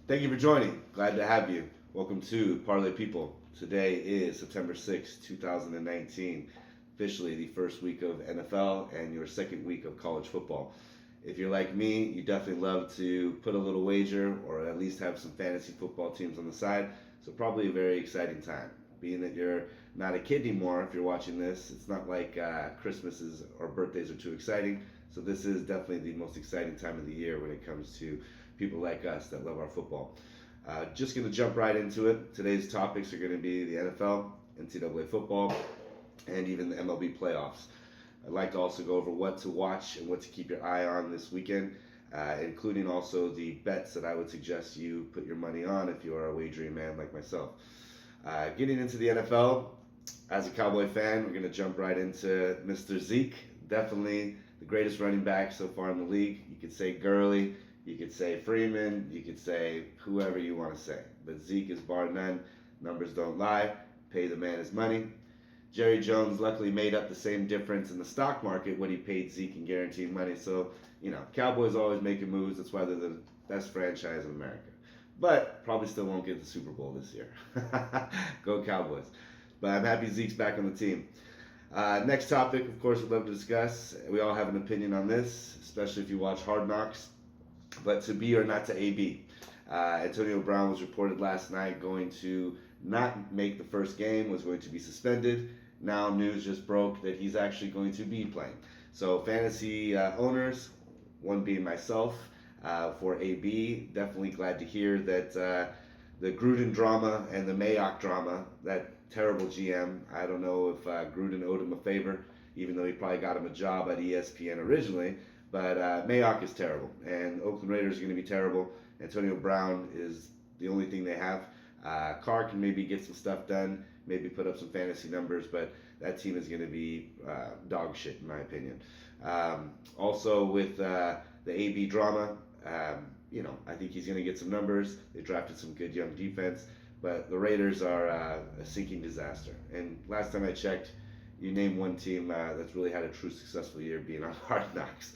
Thank you for joining. Glad to have you. Welcome to ParlayPeople. Today is September 2019, officially the first week of NFL and your second week of college football. If you're like me, you definitely love to put a little wager or at least have some fantasy football teams on the side. So, probably a very exciting time. Being that you're not a kid anymore, if you're watching this, it's not like Christmases or birthdays are too exciting. So, this is definitely the most exciting time of the year when it comes to people like us that love our football. Just going to jump right into it. Today's topics are going to be the NFL, NCAA football, and even the MLB playoffs. I'd like to also go over what to watch and what to keep your eye on this weekend, including also the bets that I would suggest you put your money on if you are a wagering man like myself. Getting into the NFL, as a Cowboy fan, we're going to jump right into Mr. Zeke. Definitely the greatest running back so far in the league. You could say Gurley, you could say Freeman, you could say whoever you want to say. But Zeke is bar none. Numbers don't lie. Pay the man his money. Jerry Jones luckily made up the same difference in the stock market when he paid Zeke and guaranteed money. So, Cowboys always making moves. That's why they're the best franchise in America. But probably still won't get the Super Bowl this year. Go Cowboys. But I'm happy Zeke's back on the team. Next topic, of course, we'd love to discuss. We all have an opinion on this, especially if you watch Hard Knocks. But to be or not to AB. Antonio Brown was reported last night going to not make the first game, was going to be suspended. Now news just broke that he's actually going to be playing. So fantasy owners, one being myself, for AB, definitely glad to hear that the Gruden drama and the Mayock drama, that terrible GM, I don't know if Gruden owed him a favor, even though he probably got him a job at ESPN originally. But Mayock is terrible, and Oakland Raiders are going to be terrible. Antonio Brown is the only thing they have. Carr can maybe get some stuff done, maybe put up some fantasy numbers, but that team is going to be dog shit, in my opinion. Also, with the AB drama, I think he's going to get some numbers. They drafted some good young defense, but the Raiders are a sinking disaster. And last time I checked, you name one team that's really had a true successful year being on Hard Knocks.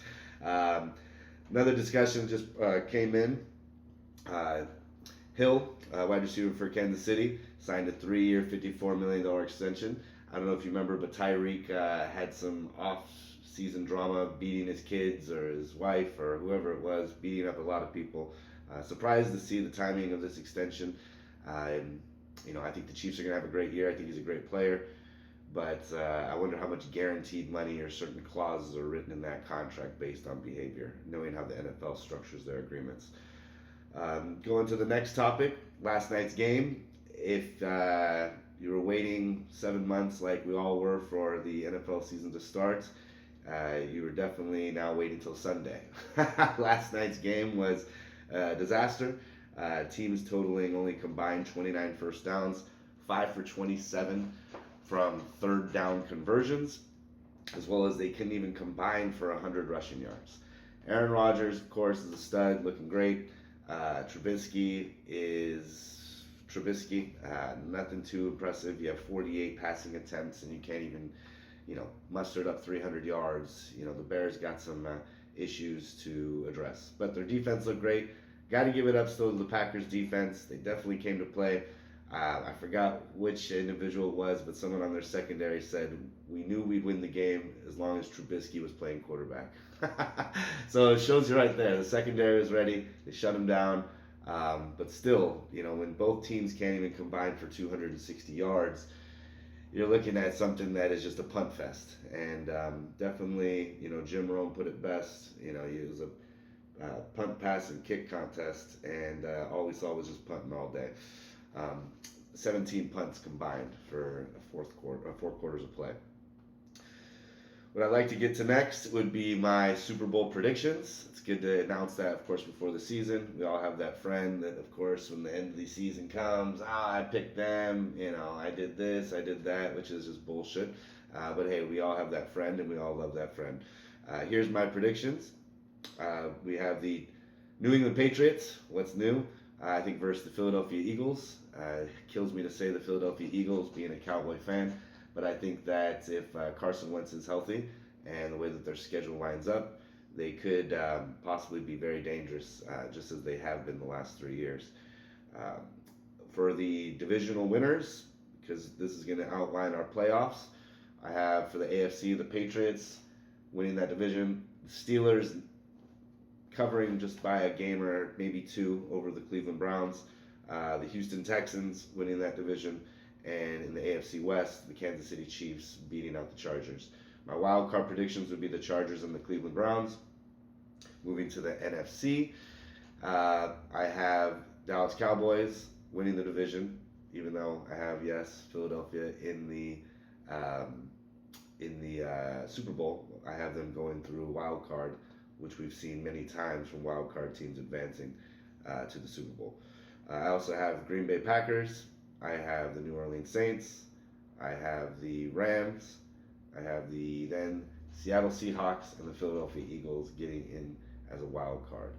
Another discussion just came in. Hill, wide receiver for Kansas City, signed a 3-year, $54 million extension. I don't know if you remember, but Tyreek had some off-season drama, beating his kids or his wife or whoever it was, beating up a lot of people. Surprised to see the timing of this extension. I think the Chiefs are going to have a great year. I think he's a great player. But I wonder how much guaranteed money or certain clauses are written in that contract based on behavior, knowing how the NFL structures their agreements. Going to the next topic, last night's game. If you were waiting 7 months like we all were for the NFL season to start, you were definitely now waiting till Sunday. Last night's game was a disaster. Teams totaling only combined 29 first downs, 5 for 27 from third down conversions, as well as they couldn't even combine for 100 rushing yards. Aaron Rodgers, of course, is a stud, looking great. Trubisky is Trubisky. Nothing too impressive. You have 48 passing attempts, and you can't even, muster up 300 yards. The Bears got some issues to address. But their defense looked great. Got to give it up still to the Packers defense. They definitely came to play. I forgot which individual it was, but someone on their secondary said, we knew we'd win the game as long as Trubisky was playing quarterback. So it shows you right there. The secondary was ready. They shut him down. But still, when both teams can't even combine for 260 yards, you're looking at something that is just a punt fest. And definitely, Jim Rome put it best. It was a punt, pass, and kick contest, and all we saw was just punting all day. 17 punts combined for four quarters of play. What I'd like to get to next would be my Super Bowl predictions. It's good to announce that, of course, before the season. We all have that friend that, of course, when the end of the season comes, I picked them, I did this, I did that, which is just bullshit. But hey, we all have that friend, and we all love that friend. Here's my predictions. We have the New England Patriots. What's new? I think versus the Philadelphia Eagles. Kills me to say the Philadelphia Eagles, being a Cowboy fan, but I think that if Carson Wentz is healthy and the way that their schedule lines up, they could possibly be very dangerous, just as they have been the last 3 years. Um, for the divisional winners, because this is going to outline our playoffs, I have for the AFC the Patriots winning that division, the Steelers covering just by a game or maybe two over the Cleveland Browns, the Houston Texans winning that division, and in the AFC West, the Kansas City Chiefs beating out the Chargers. My wild card predictions would be the Chargers and the Cleveland Browns. Moving to the NFC, I have Dallas Cowboys winning the division, even though I have, yes, Philadelphia in the Super Bowl. I have them going through a wild card, which we've seen many times from wild card teams advancing to the Super Bowl. I also have Green Bay Packers. I have the New Orleans Saints. I have the Rams. I have the then Seattle Seahawks and the Philadelphia Eagles getting in as a wild card.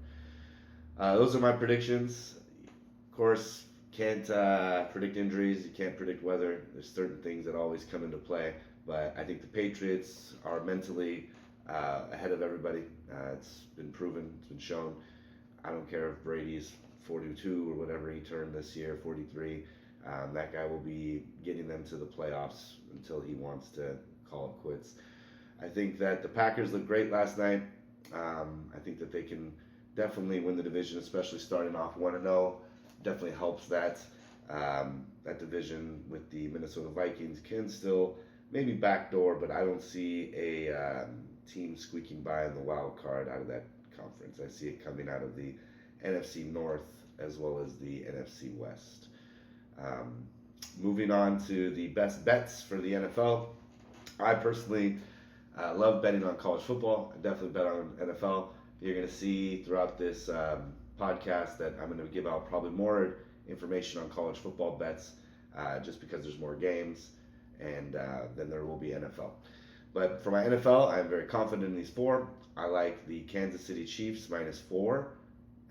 Those are my predictions. Of course, can't predict injuries. You can't predict weather. There's certain things that always come into play. But I think the Patriots are mentally ahead of everybody. It's been proven. It's been shown. I don't care if Brady's 42 or whatever he turned this year, 43. That guy will be getting them to the playoffs until he wants to call it quits. I think that the Packers looked great last night. I think that they can definitely win the division, especially starting off 1-0. Definitely helps that. That division with the Minnesota Vikings can still maybe backdoor, but I don't see a team squeaking by in the wild card out of that conference. I see it coming out of the NFC North as well as the NFC West. Moving on to the best bets for the NFL. I personally love betting on college football. I definitely bet on NFL. You're going to see throughout this podcast that I'm going to give out probably more information on college football bets just because there's more games and then there will be NFL. But for my NFL, I'm very confident in these four. I like the Kansas City Chiefs -4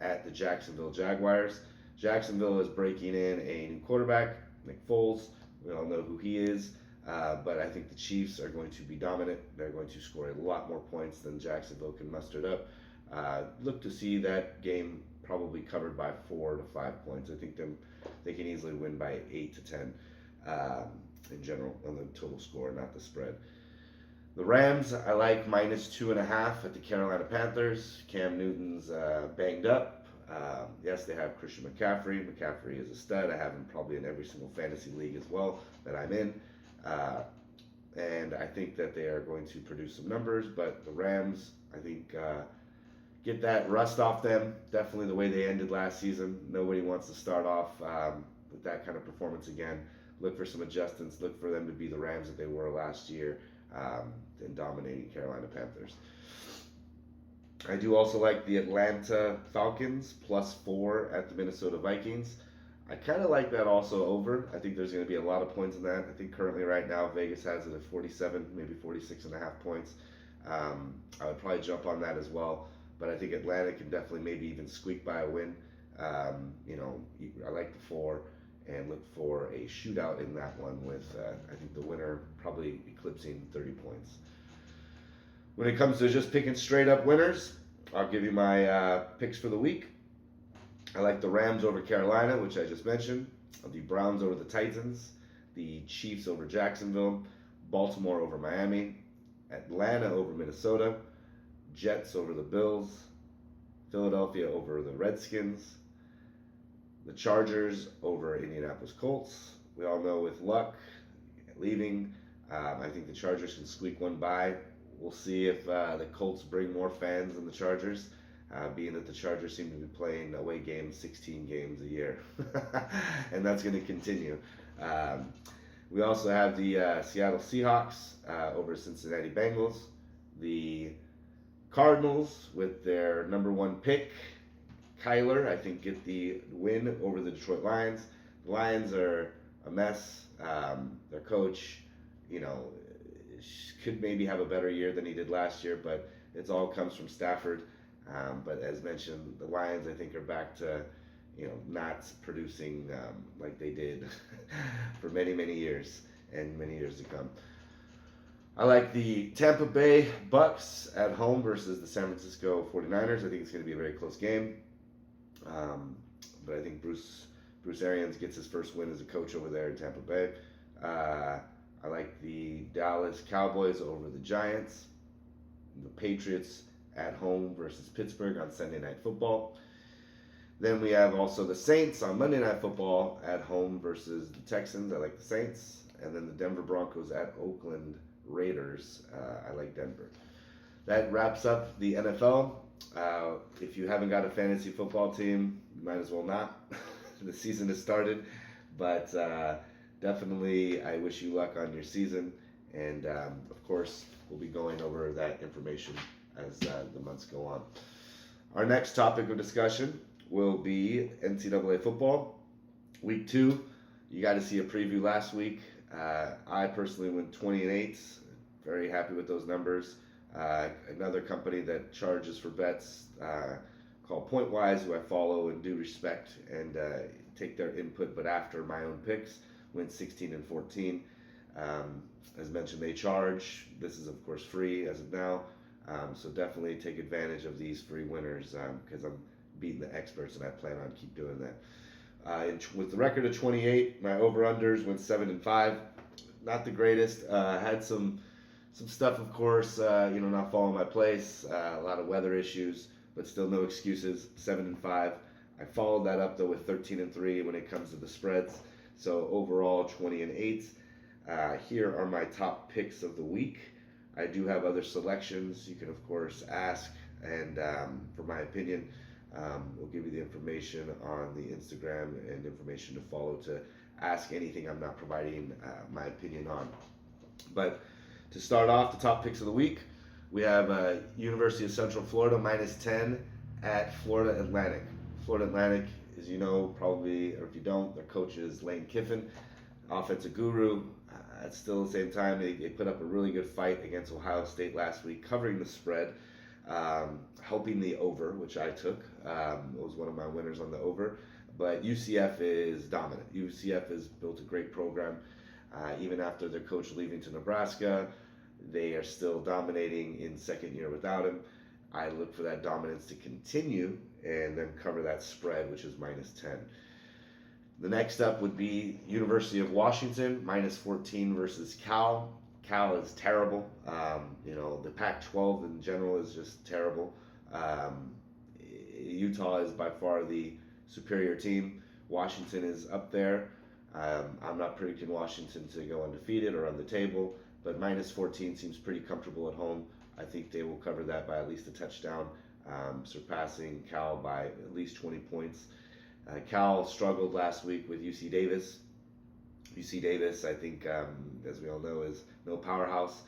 at the Jacksonville Jaguars. Jacksonville is breaking in a new quarterback, Nick Foles. We all know who he is. But I think the Chiefs are going to be dominant. They're going to score a lot more points than Jacksonville can muster it up. Look to see that game probably covered by 4 to 5 points. I think they can easily win by 8 to 10 in general on the total score, not the spread. The Rams, I like -2.5 at the Carolina Panthers. Cam Newton's banged up. Yes, they have Christian McCaffrey. McCaffrey is a stud. I have him probably in every single fantasy league as well that I'm in. And I think that they are going to produce some numbers, but the Rams, I think, get that rust off them. Definitely the way they ended last season. Nobody wants to start off with that kind of performance again. Look for some adjustments. Look for them to be the Rams that they were last year in dominating Carolina Panthers. I do also like the Atlanta Falcons +4 at the Minnesota Vikings. I kind of like that also over. I think there's going to be a lot of points in that. I think currently right now Vegas has it at 47, maybe 46.5 points. I would probably jump on that as well. But I think Atlanta can definitely maybe even squeak by a win. I like the 4 and look for a shootout in that one with, I think, the winner probably eclipsing 30 points. When it comes to just picking straight up winners, I'll give you my picks for the week. I like the Rams over Carolina, which I just mentioned, the Browns over the Titans, the Chiefs over Jacksonville, Baltimore over Miami, Atlanta over Minnesota, Jets over the Bills, Philadelphia over the Redskins, the Chargers over Indianapolis Colts. We all know with Luck leaving, I think the Chargers can squeak one by. We'll see if the Colts bring more fans than the Chargers, being that the Chargers seem to be playing away games 16 games a year. And that's going to continue. We also have the Seattle Seahawks over Cincinnati Bengals. The Cardinals with their number 1 pick, Kyler, I think get the win over the Detroit Lions. The Lions are a mess. Their coach, could maybe have a better year than he did last year, but it all comes from Stafford. But as mentioned, the Lions, I think, are back to, not producing like they did for many, many years and many years to come. I like the Tampa Bay Bucks at home versus the San Francisco 49ers. I think it's going to be a very close game. But I think Bruce Arians gets his first win as a coach over there in Tampa Bay. I like the Dallas Cowboys over the Giants. The Patriots at home versus Pittsburgh on Sunday Night Football. Then we have also the Saints on Monday Night Football at home versus the Texans. I like the Saints. And then the Denver Broncos at Oakland Raiders. I like Denver. That wraps up the NFL. If you haven't got a fantasy football team, you might as well not. The season has started. But definitely, I wish you luck on your season. And of course, we'll be going over that information as the months go on. Our next topic of discussion will be NCAA football. Week 2, you got to see a preview last week. I personally went 20-8. Very happy with those numbers. Another company that charges for bets called PointWise, who I follow and do respect and take their input, but after my own picks, went 16-14. As mentioned, they charge. This is, of course, free as of now. So definitely take advantage of these free winners because I'm beating the experts and I plan on keep doing that. With the record of 28, my over-unders went 7-5. Not the greatest. Had some stuff, of course, not falling my place. A lot of weather issues, but still no excuses. 7-5. I followed that up, though, with 13-3 when it comes to the spreads. So overall, 20-8. Here are my top picks of the week. I do have other selections. You can, of course, ask, and for my opinion, we'll give you the information on the Instagram and information to follow to ask anything I'm not providing my opinion on. But to start off, the top picks of the week, we have University of Central Florida -10 at Florida Atlantic. Florida Atlantic, as you know, probably, or if you don't, their coach is Lane Kiffin, offensive guru. At still at the same time, they put up a really good fight against Ohio State last week, covering the spread, helping the over, which I took. It was one of my winners on the over. But UCF is dominant. UCF has built a great program. Even after their coach leaving to Nebraska, they are still dominating in second year without him. I look for that dominance to continue and then cover that spread, which is -10. The next up would be University of Washington, -14 versus Cal. Cal is terrible. The Pac-12 in general is just terrible. Utah is by far the superior team. Washington is up there. I'm not predicting Washington to go undefeated or on the table, but -14 seems pretty comfortable at home. I think they will cover that by at least a touchdown, surpassing Cal by at least 20 points. Cal struggled last week with UC Davis. UC Davis, I think, as we all know, is no powerhouse.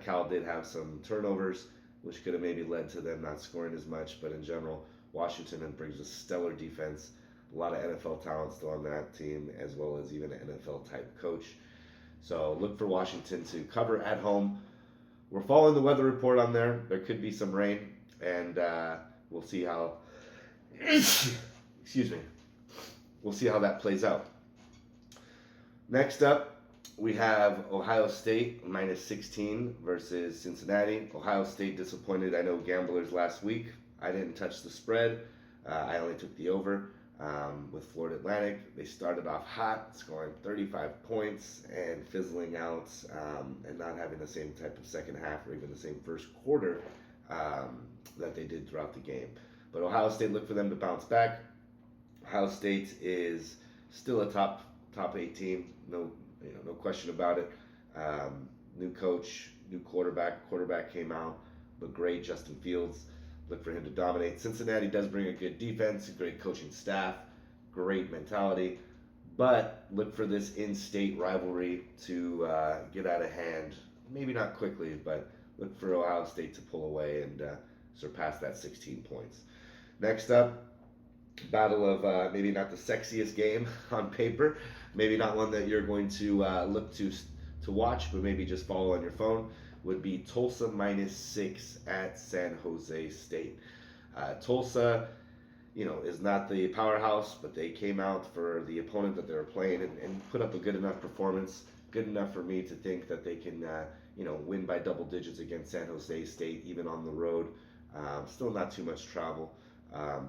Cal did have some turnovers, which could have maybe led to them not scoring as much, but in general, Washington brings a stellar defense. A lot of NFL talent still on that team, as well as even an NFL-type coach. So look for Washington to cover at home. We're following the weather report on there. There could be some rain, and we'll see how... Excuse me. We'll see how that plays out. Next up, we have Ohio State -16 versus Cincinnati. Ohio State disappointed, I know, gamblers last week. I didn't touch the spread. I only took the over with Florida Atlantic. They started off hot, scoring 35 points and fizzling out and not having the same type of second half or even the same first quarter that they did throughout the game. But Ohio State, look for them to bounce back. Ohio State is still a top 8 team, no question about it. New coach, new quarterback. Quarterback came out, but great. Justin Fields, look for him to dominate. Cincinnati does bring a good defense, a great coaching staff, great mentality, but look for this in-state rivalry to get out of hand. Maybe not quickly, but look for Ohio State to pull away and surpass that 16 points. Next up, battle of maybe not the sexiest game on paper, maybe not one that you're going to look to watch, but maybe just follow on your phone, would be Tulsa -6 at San Jose State. Tulsa, is not the powerhouse, but they came out for the opponent that they were playing and put up a good enough performance, good enough for me to think that they can, win by double digits against San Jose State, even on the road. Still not too much travel,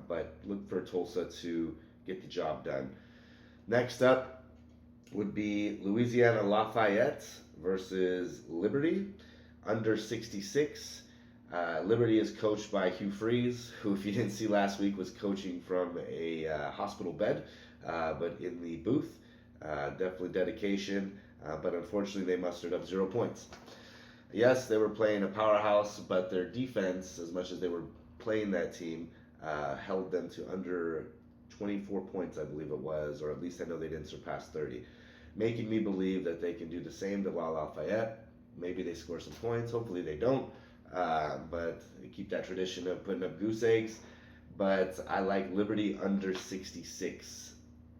but look for Tulsa to get the job done. Next up would be Louisiana Lafayette versus Liberty, under 66. Liberty is coached by Hugh Freeze, who, if you didn't see last week, was coaching from a hospital bed, but in the booth. Definitely dedication, but unfortunately they mustered up 0 points. Yes, they were playing a powerhouse, but their defense, as much as they were playing that team, held them to under 24 points, I believe it was, or at least I know they didn't surpass 30, making me believe that they can do the same to Lafayette. Maybe they score some points. Hopefully they don't, but they keep that tradition of putting up goose eggs. But I like Liberty under 66.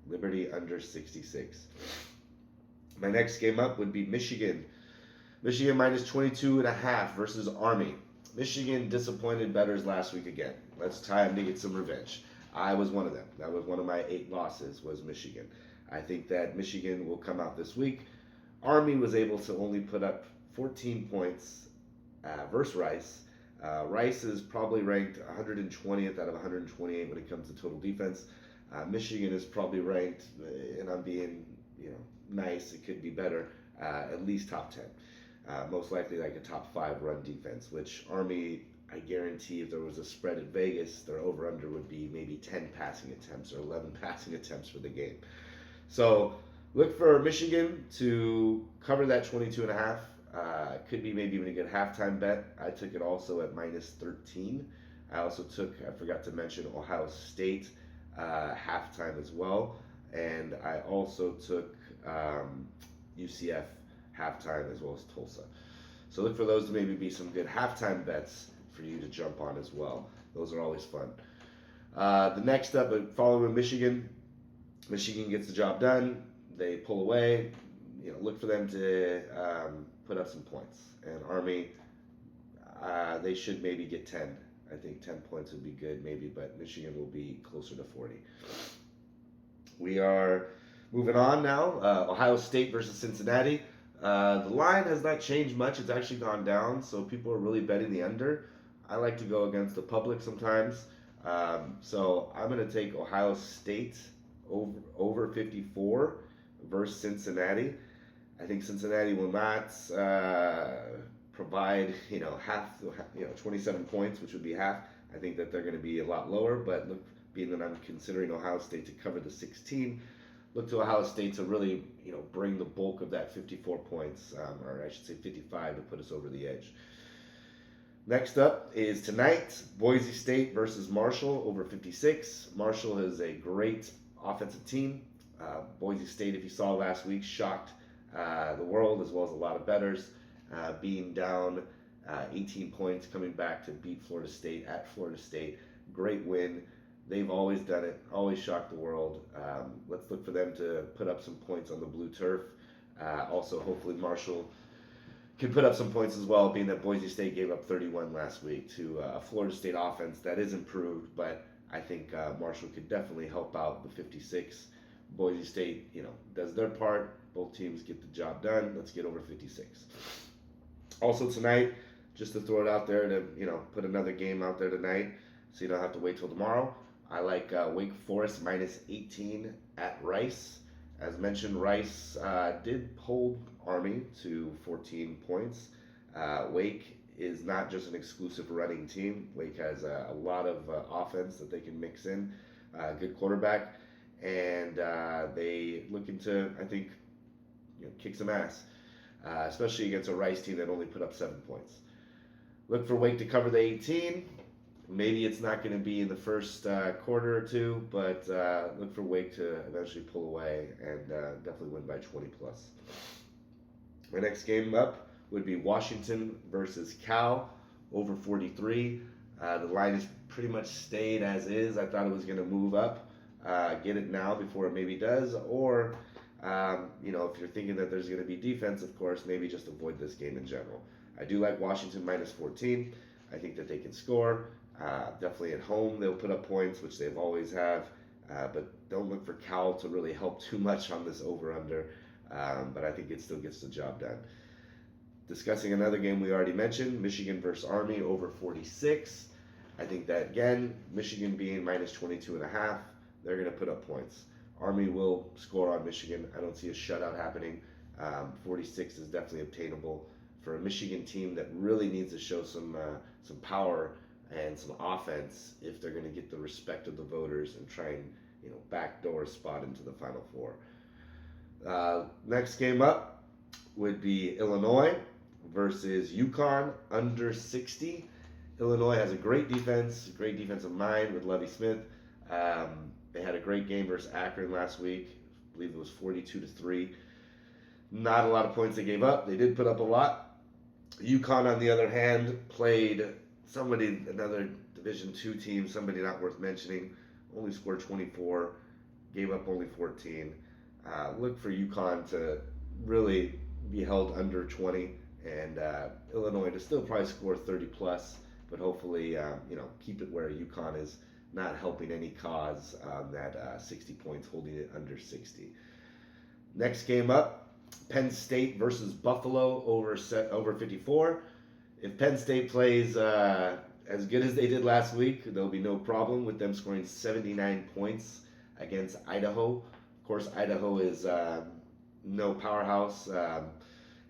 Liberty under 66. My next game up would be Michigan. Michigan minus 22.5 versus Army. Michigan disappointed bettors last week again. It's time to get some revenge. I was one of them. That was one of my 8 losses, was Michigan. I think that Michigan will come out this week. Army was able to only put up 14 points versus Rice. Rice is probably ranked 120th out of 128 when it comes to total defense. Michigan is probably ranked, and I'm being nice, it could be better, at least top 10. Most likely like a top 5 run defense, which Army, I guarantee if there was a spread at Vegas, their over-under would be maybe 10 passing attempts or 11 passing attempts for the game. So look for Michigan to cover that 22.5. Could be maybe even a good halftime bet. I took it also at minus 13. I also took, I forgot to mention, Ohio State halftime as well. And I also took UCF halftime as well as Tulsa. So look for those to maybe be some good halftime bets for you to jump on as well. Those are always fun. The next up, following Michigan, Michigan gets the job done. They pull away. Look for them to put up some points. And Army, they should maybe get 10. I think 10 points would be good maybe, but Michigan will be closer to 40. We are moving on now. Ohio State versus Cincinnati. The line has not changed much. It's actually gone down, so people are really betting the under. I like to go against the public sometimes. So I'm going to take Ohio State over 54 versus Cincinnati. I think Cincinnati will not provide, half, 27 points, which would be half. I think that they're going to be a lot lower, but look, being that I'm considering Ohio State to cover the 16, look to Ohio State to really, bring the bulk of that 54 points, or I should say 55, to put us over the edge. Next up is tonight, Boise State versus Marshall over 56. Marshall is a great offensive team. Boise State, if you saw last week, shocked the world as well as a lot of bettors, being down 18 points, coming back to beat Florida State at Florida State. Great win. They've always done it, always shocked the world. Let's look for them to put up some points on the blue turf. Also, hopefully Marshall can put up some points as well, being that Boise State gave up 31 last week to a Florida State offense that is improved, but I think Marshall could definitely help out the 56. Boise State, does their part. Both teams get the job done. Let's get over 56. Also tonight, just to throw it out there to, put another game out there tonight so you don't have to wait till tomorrow. I like Wake Forest minus 18 at Rice. As mentioned, Rice did hold Army to 14 points. Wake is not just an exclusive running team. Wake has a lot of offense that they can mix in. Good quarterback. And they looking to, I think, kick some ass, especially against a Rice team that only put up 7 points. Look for Wake to cover the 18. Maybe it's not going to be in the first quarter or two, but look for Wake to eventually pull away and definitely win by 20 plus. My next game up would be Washington versus Cal over 43. The line has pretty much stayed as is. I thought it was going to move up. Get it now before it maybe does, or if you're thinking that there's going to be defense, of course, maybe just avoid this game in general. I do like Washington minus 14. I think that they can score. Definitely at home they'll put up points, which they've always have, but don't look for Cal to really help too much on this over-under, but I think it still gets the job done. Discussing another game we already mentioned, Michigan versus Army over 46. I think that, again, Michigan being minus 22.5, they're going to put up points. Army will score on Michigan. I don't see a shutout happening. 46 is definitely obtainable for a Michigan team that really needs to show some power and some offense if they're going to get the respect of the voters and try and backdoor spot into the Final Four. Next game up would be Illinois versus UConn under 60. Illinois has a great defense, great defensive mind with Lovie Smith. They had a great game versus Akron last week. I believe it was 42-3. Not a lot of points they gave up. They did put up a lot. UConn, on the other hand, played another Division II team, somebody not worth mentioning. Only scored 24, gave up only 14. Look for UConn to really be held under 20, and Illinois to still probably score 30 plus, but hopefully keep it where UConn is not helping any cause that 60 points, holding it under 60. Next game up, Penn State versus Buffalo over 54. If Penn State plays as good as they did last week, there'll be no problem with them scoring 79 points against Idaho. Of course, Idaho is no powerhouse,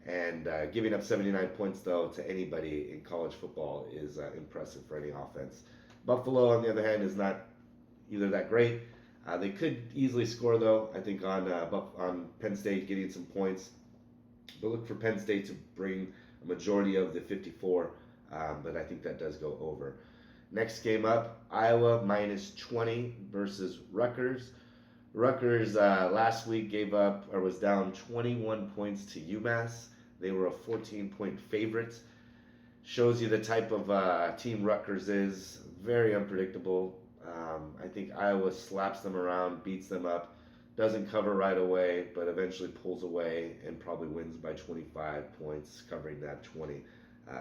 and giving up 79 points, though, to anybody in college football is impressive for any offense. Buffalo, on the other hand, is not either that great. They could easily score, though, I think, on Penn State getting some points. But look for Penn State to bring a majority of the 54, but I think that does go over. Next game up, Iowa minus 20 versus Rutgers. Rutgers last week was down 21 points to UMass. They were a 14-point favorite. Shows you the type of team Rutgers is. Very unpredictable. I think Iowa slaps them around, beats them up, doesn't cover right away, but eventually pulls away and probably wins by 25 points, covering that 20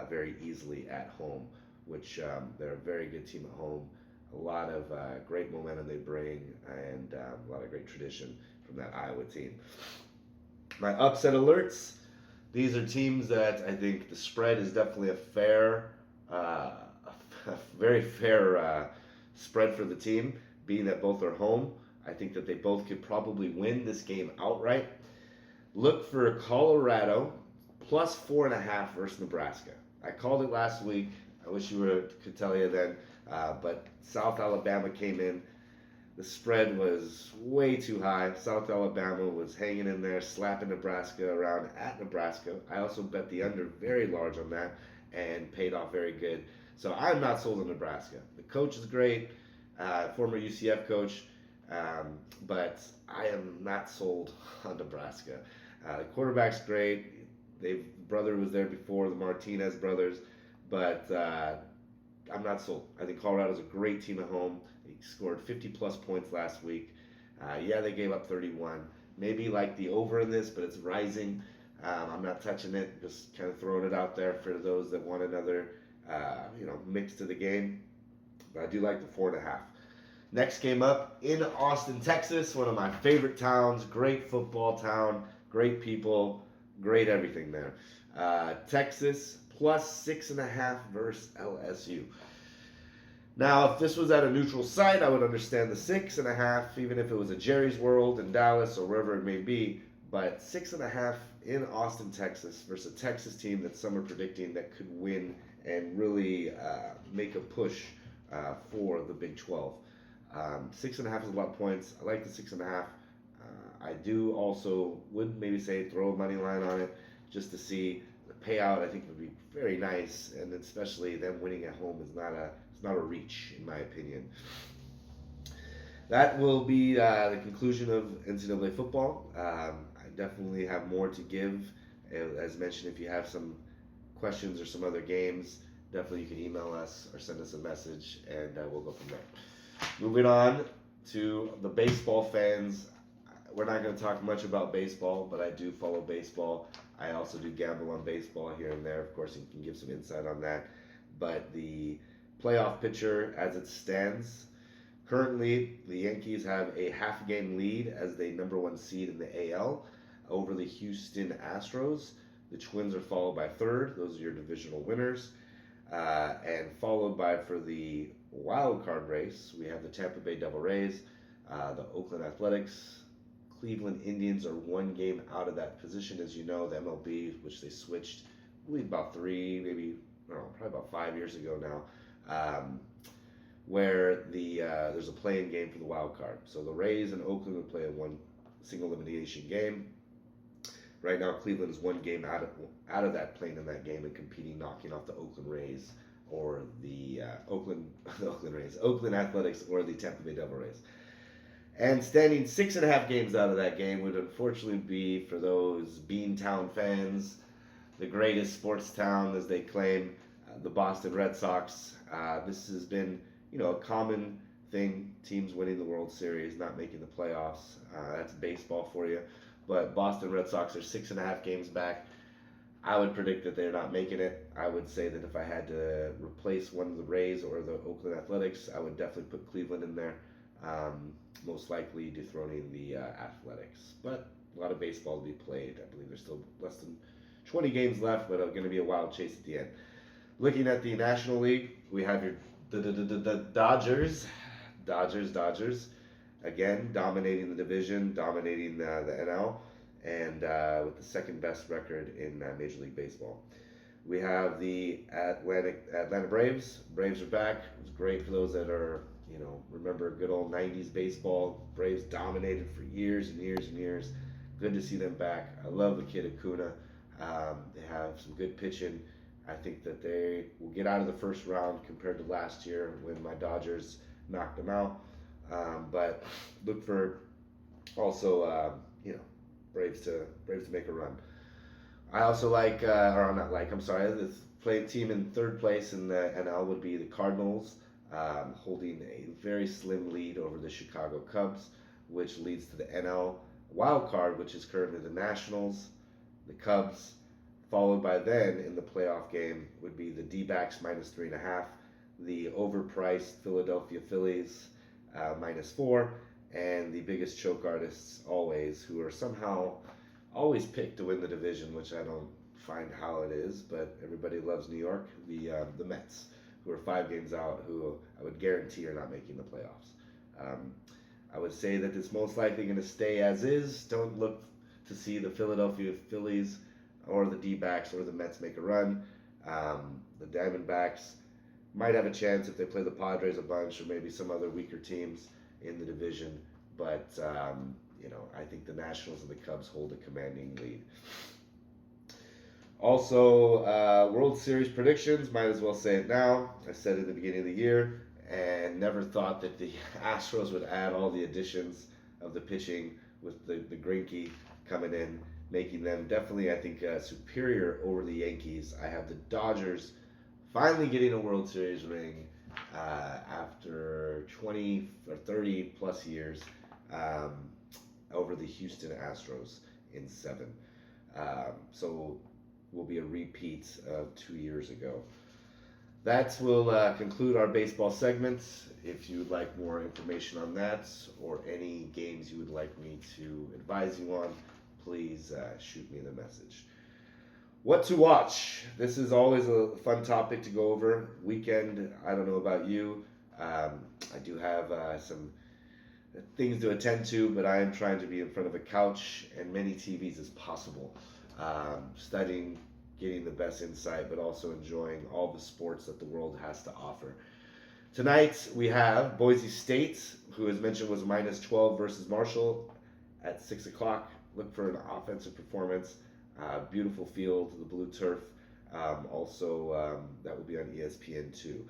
very easily at home, which they're a very good team at home. A lot of great momentum they bring, and a lot of great tradition from that Iowa team. My upset alerts. These are teams that I think the spread is definitely a very fair spread for the team, being that both are home. I think that they both could probably win this game outright. Look for Colorado plus 4.5 versus Nebraska. I called it last week. I wish could tell you then, but South Alabama came in. The spread was way too high. South Alabama was hanging in there, slapping Nebraska around at Nebraska. I also bet the under very large on that and paid off very good. So I'm not sold on Nebraska. The coach is great, former UCF coach, but I am not sold on Nebraska. The quarterback's great. Brother was there before, the Martinez brothers, but I'm not sold. I think Colorado's a great team at home. They scored 50-plus points last week. They gave up 31. Maybe like the over in this, but it's rising. I'm not touching it. Just kind of throwing it out there for those that want another mix to the game. But I do like the 4.5. Next game up in Austin, Texas, one of my favorite towns. Great football town, great people, great everything there. Texas plus 6.5 versus LSU. Now, if this was at a neutral site, I would understand the 6.5, even if it was a Jerry's World in Dallas or wherever it may be. But 6.5 in Austin, Texas, versus a Texas team that some are predicting that could win and really make a push for the Big 12. 6.5 is a lot of points. I like the 6.5. I do also would maybe say throw a money line on it just to see the payout. I think would be very nice, and especially them winning at home is not a reach in my opinion. That will be the conclusion of NCAA football. I definitely have more to give. As mentioned, if you have some questions or some other games, definitely you can email us or send us a message, and we'll go from there. Moving on to the baseball fans. We're not going to talk much about baseball, but I do follow baseball. I also do gamble on baseball here and there. Of course, you can give some insight on that. But the playoff picture as it stands, currently the Yankees have a half-game lead as the number one seed in the AL over the Houston Astros. The Twins are followed by third. Those are your divisional winners. And followed by, for the wild card race, we have the Tampa Bay Devil Rays, the Oakland Athletics. Cleveland Indians are one game out of that position, as you know, the MLB, which they switched, I believe, about probably about 5 years ago now, where there's a play-in game for the wild card. So the Rays and Oakland would play a one single elimination game. Right now, Cleveland is one game out of that, playing in that game and competing, knocking off the Oakland Rays or the Oakland Athletics or the Tampa Bay Devil Rays. And standing 6.5 games out of that game would unfortunately be, for those Beantown fans, the greatest sports town, as they claim, the Boston Red Sox. This has been, a common thing, teams winning the World Series, not making the playoffs. That's baseball for you. But Boston Red Sox are 6.5 games back. I would predict that they're not making it. I would say that if I had to replace one of the Rays or the Oakland Athletics, I would definitely put Cleveland in there. Most likely dethroning the Athletics. But a lot of baseball to be played. I believe there's still less than 20 games left, but going to be a wild chase at the end. Looking at the National League, we have your the Dodgers. Dodgers. Again, dominating the division, dominating the NL, and with the second best record in Major League Baseball. We have the Atlanta Braves. Braves are back. It was great for those that are, remember good old 90s baseball. Braves dominated for years and years and years. Good to see them back. I love the kid Acuna. They have some good pitching. I think that they will get out of the first round compared to last year when my Dodgers knocked them out. But look for also, Braves to make a run. I also the playing team in third place in the NL would be the Cardinals, holding a very slim lead over the Chicago Cubs, which leads to the NL wild card, which is currently the Nationals, the Cubs, followed by then in the playoff game would be the D-backs -3.5, the overpriced Philadelphia Phillies -4, and the biggest choke artists always, who are somehow always picked to win the division, which I don't find how it is, but everybody loves New York, the Mets, who are 5 games out, who I would guarantee are not making the playoffs. I would say that it's most likely going to stay as is. Don't look to see the Philadelphia Phillies or the D-backs or the Mets make a run. The Diamondbacks might have a chance if they play the Padres a bunch or maybe some other weaker teams in the division. But, I think the Nationals and the Cubs hold a commanding lead. Also, World Series predictions, might as well say it now. I said it at the beginning of the year and never thought that the Astros would add all the additions of the pitching with the Greinke coming in, making them definitely, I think, superior over the Yankees. I have the Dodgers finally getting a World Series ring after 20 or 30 plus years over the Houston Astros in 7. So will be a repeat of 2 years ago. That will conclude our baseball segment. If you would like more information on that or any games you would like me to advise you on, please shoot me the message. What to watch? This is always a fun topic to go over. Weekend, I don't know about you. I do have some things to attend to, but I am trying to be in front of a couch and many TVs as possible. Studying, getting the best insight, but also enjoying all the sports that the world has to offer. Tonight we have Boise State, who as mentioned was -12 versus Marshall at 6 o'clock. Look for an offensive performance. Beautiful field, the blue turf. That will be on ESPN2.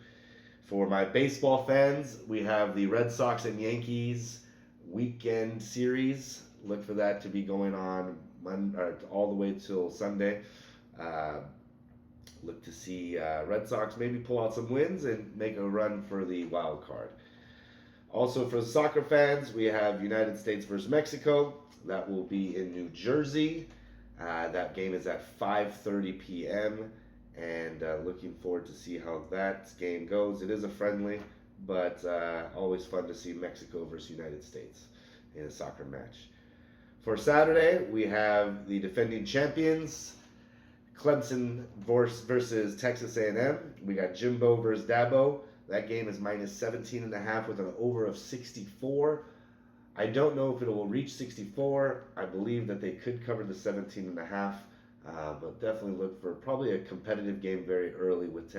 For my baseball fans, we have the Red Sox and Yankees weekend series. Look for that to be going on all the way till Sunday. Look to see Red Sox maybe pull out some wins and make a run for the wild card. Also for the soccer fans, we have United States versus Mexico. That will be in New Jersey. That game is at 5:30 p.m. and looking forward to see how that game goes. It is a friendly, but always fun to see Mexico versus United States in a soccer match. For Saturday, we have the defending champions, Clemson versus Texas A&M. We got Jimbo versus Dabo. That game is minus 17.5 with an over of 64. I don't know if it will reach 64. I believe that they could cover the 17.5, but definitely look for probably a competitive game very early with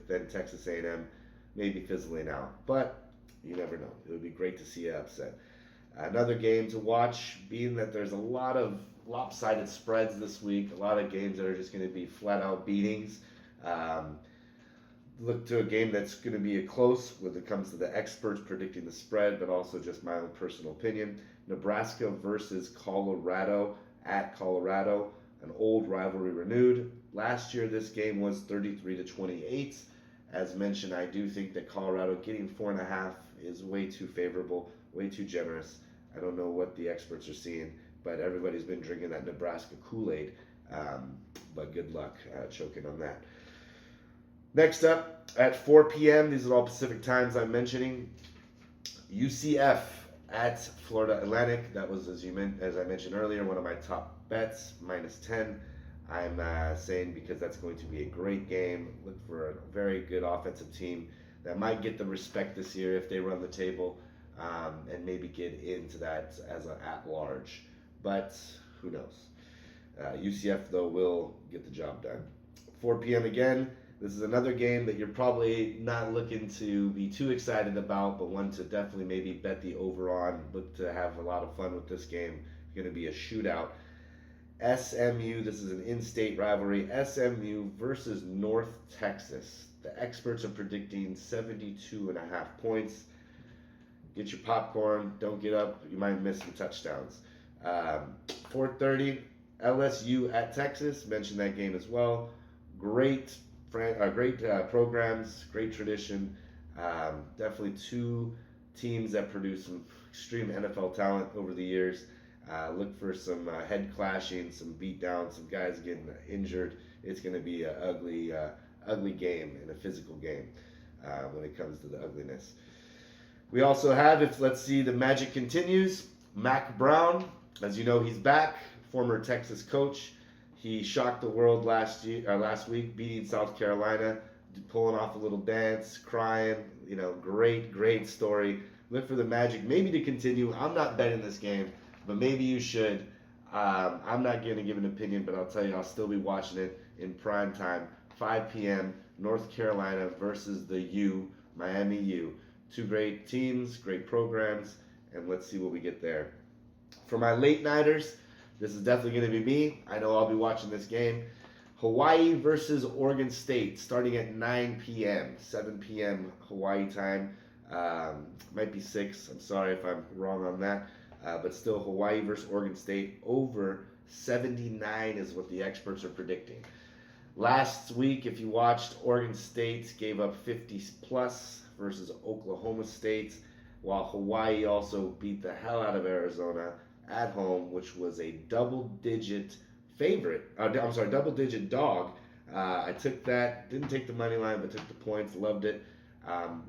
then Texas A&M maybe fizzling out. But you never know. It would be great to see an upset. Another game to watch, being that there's a lot of lopsided spreads this week, a lot of games that are just going to be flat out beatings. Look to a game that's going to be a close when it comes to the experts predicting the spread, but also just my own personal opinion. Nebraska versus Colorado at Colorado, an old rivalry renewed. Last year, this game was 33-28. As mentioned, I do think that Colorado getting 4.5 is way too favorable, way too generous. I don't know what the experts are seeing, but everybody's been drinking that Nebraska Kool-Aid. But good luck choking on that. Next up, at 4 p.m., these are all Pacific times I'm mentioning, UCF at Florida Atlantic. That was, as I mentioned earlier, one of my top bets, minus 10. I'm saying because that's going to be a great game. Look for a very good offensive team that might get the respect this year if they run the table and maybe get into that as an at-large. But who knows? UCF, though, will get the job done. 4 p.m. again. This is another game that you're probably not looking to be too excited about, but one to definitely maybe bet the over on. Look to have a lot of fun with this game. It's going to be a shootout. SMU, this is an in-state rivalry. SMU versus North Texas. The experts are predicting 72.5 points. Get your popcorn. Don't get up. You might miss some touchdowns. 4:30, LSU at Texas. Mentioned that game as well. Great programs, great tradition. Definitely two teams that produce some extreme NFL talent over the years. Look for some head clashing, some beat down, some guys getting injured. It's going to be an ugly game and a physical game when it comes to the ugliness. We also have, let's see, the magic continues. Mac Brown, as you know, he's back. Former Texas coach. He shocked the world last week, beating South Carolina, pulling off a little dance, crying. Great story. Look for the magic maybe to continue. I'm not betting this game, but maybe you should. I'm not going to give an opinion, but I'll tell you, I'll still be watching it in prime time, 5 p.m., North Carolina versus the Miami U. Two great teams, great programs, and let's see what we get there. For my late nighters, this is definitely going to be me. I know I'll be watching this game. Hawaii versus Oregon State, starting at 9 p.m., 7 p.m. Hawaii time. Might be 6. I'm sorry if I'm wrong on that. But still, Hawaii versus Oregon State over 79 is what the experts are predicting. Last week, if you watched, Oregon State gave up 50+ versus Oklahoma State, while Hawaii also beat the hell out of Arizona at home, which was a double-digit dog. I took that, didn't take the money line, but took the points, loved it.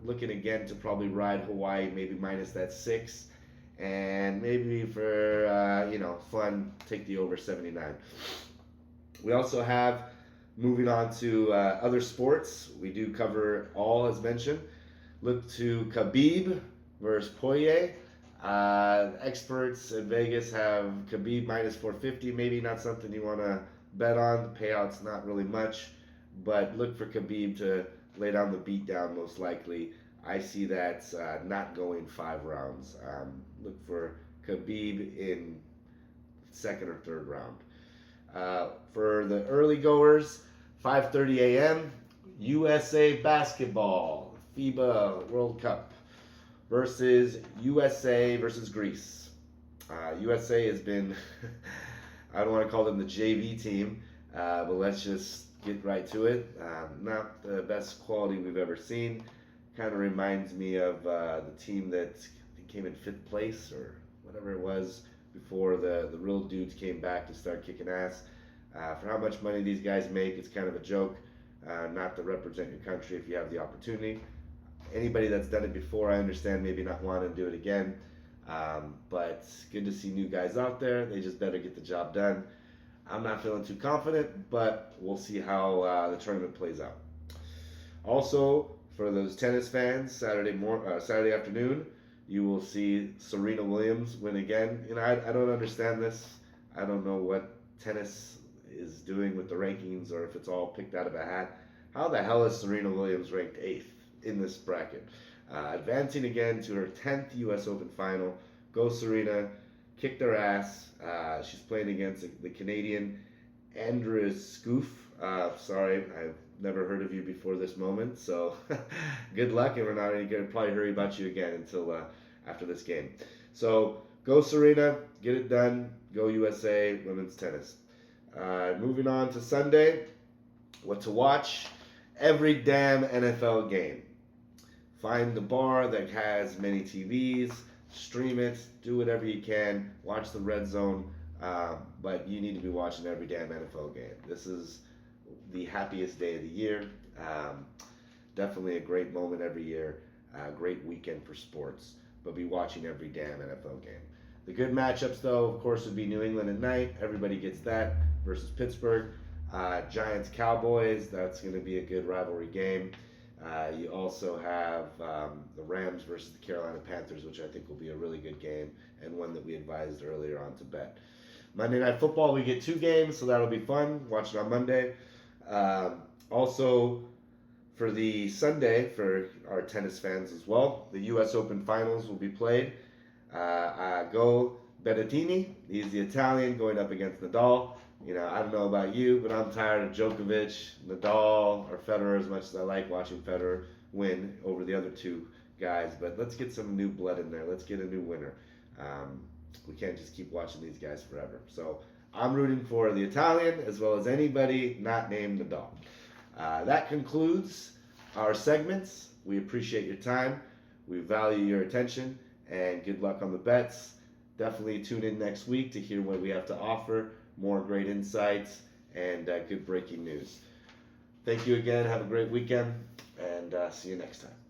Looking again to probably ride Hawaii, maybe minus that 6, and maybe for fun, take the over 79. We also have, moving on to other sports, we do cover all as mentioned. Look to Khabib versus Poirier. Experts in Vegas have Khabib minus 450. Maybe not something you want to bet on. The payout's not really much, but look for Khabib to lay down the beat down most likely. I see that not going 5 rounds. Look for Khabib in second or third round. For the early goers, 5:30 a.m. USA basketball, FIBA World Cup versus USA versus Greece. USA has been, I don't want to call them the JV team, but let's just get right to it. Not the best quality we've ever seen. Kind of reminds me of the team that came in 5th place or whatever it was before the real dudes came back to start kicking ass. For how much money these guys make, it's kind of a joke. Not to represent your country if you have the opportunity. Anybody that's done it before, I understand maybe not wanting to do it again. But it's good to see new guys out there. They just better get the job done. I'm not feeling too confident, but we'll see how the tournament plays out. Also, for those tennis fans, Saturday afternoon, you will see Serena Williams win again. I don't understand this. I don't know what tennis is doing with the rankings or if it's all picked out of a hat. How the hell is Serena Williams ranked eighth in this bracket? Advancing again to her 10th U.S. Open final. Go Serena. Kick their ass. She's playing against the Canadian Andrea Scoof. Sorry, I've never heard of you before this moment. So good luck, and we're not going to probably hear about you again until after this game. So go Serena. Get it done. Go USA women's tennis. Moving on to Sunday. What to watch? Every damn NFL game. Find the bar that has many TVs, stream it, do whatever you can, watch the red zone, but you need to be watching every damn NFL game. This is the happiest day of the year. Definitely a great moment every year, great weekend for sports, but be watching every damn NFL game. The good matchups, though, of course, would be New England at night. Everybody gets that versus Pittsburgh. Giants Cowboys, that's going to be a good rivalry game. You also have the Rams versus the Carolina Panthers, which I think will be a really good game and one that we advised earlier on to bet. Monday Night Football, we get 2 games, so that'll be fun. Watch it on Monday. Also, for the Sunday, for our tennis fans as well, the U.S. Open Finals will be played. Go Berrettini, he's the Italian going up against Nadal. I don't know about you, but I'm tired of Djokovic, Nadal, or Federer as much as I like watching Federer win over the other 2 guys. But let's get some new blood in there. Let's get a new winner. We can't just keep watching these guys forever. So I'm rooting for the Italian as well as anybody not named Nadal. That concludes our segments. We appreciate your time. We value your attention, and good luck on the bets. Definitely tune in next week to hear what we have to offer. More great insights and good breaking news. Thank you again. Have a great weekend, and see you next time.